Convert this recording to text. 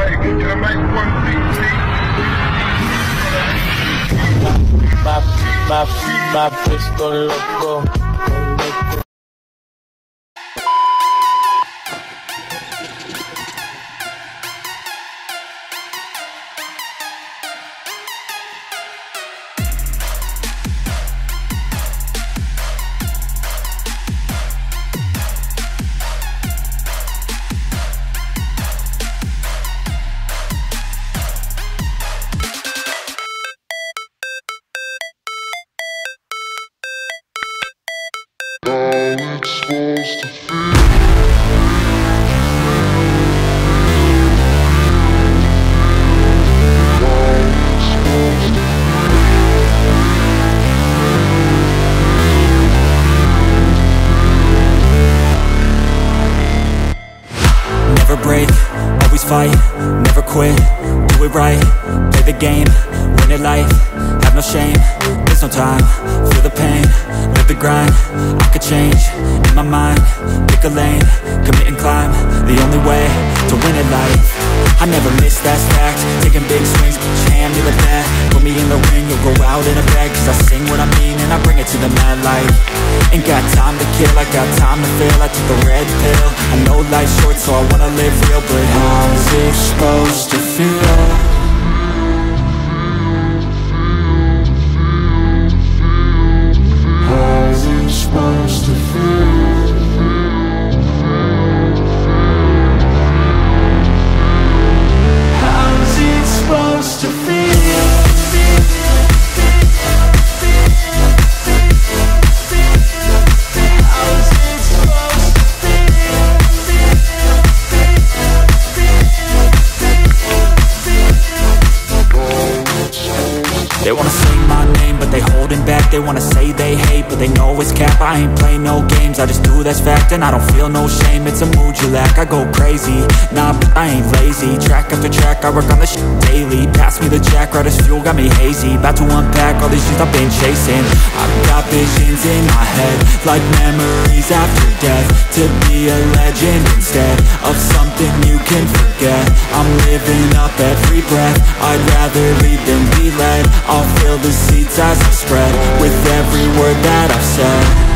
Hey, can I make one thing, My pistol loco. Never break, always fight, never quit, do it right, play the game, win it life, have no shame, there's no time, feel the pain, live the grind, I could change, in my mind, pick a lane, commit and climb, the only way to win it life. I never miss, that's fact, taking big swings, put your hand to the bat, put me in the ring, you'll go out in a bag, cause I sing what I mean and I bring it to the mad light. Ain't got time to kill, I got time to feel, I took the red pill, I know life's short so I wanna live real, but how's it supposed to feel? How's it supposed to feel? How's it supposed to feel? They wanna say my name, but they holding back. They wanna say they hate, but they know it's cap. I ain't play no games, I just do that's fact. And I don't feel no shame, it's a mood you lack. I go crazy, nah, but I ain't lazy. Track after track, I work on this shit daily. Pass me the jack, right as fuel, got me hazy. About to unpack all these shit I've been chasing. I've got visions in my head, like memories after death. To be a legend instead of something you can forget. I'm living up every breath, I'd rather lead than be led. I'll fill the seats as I spread with every word that I've said.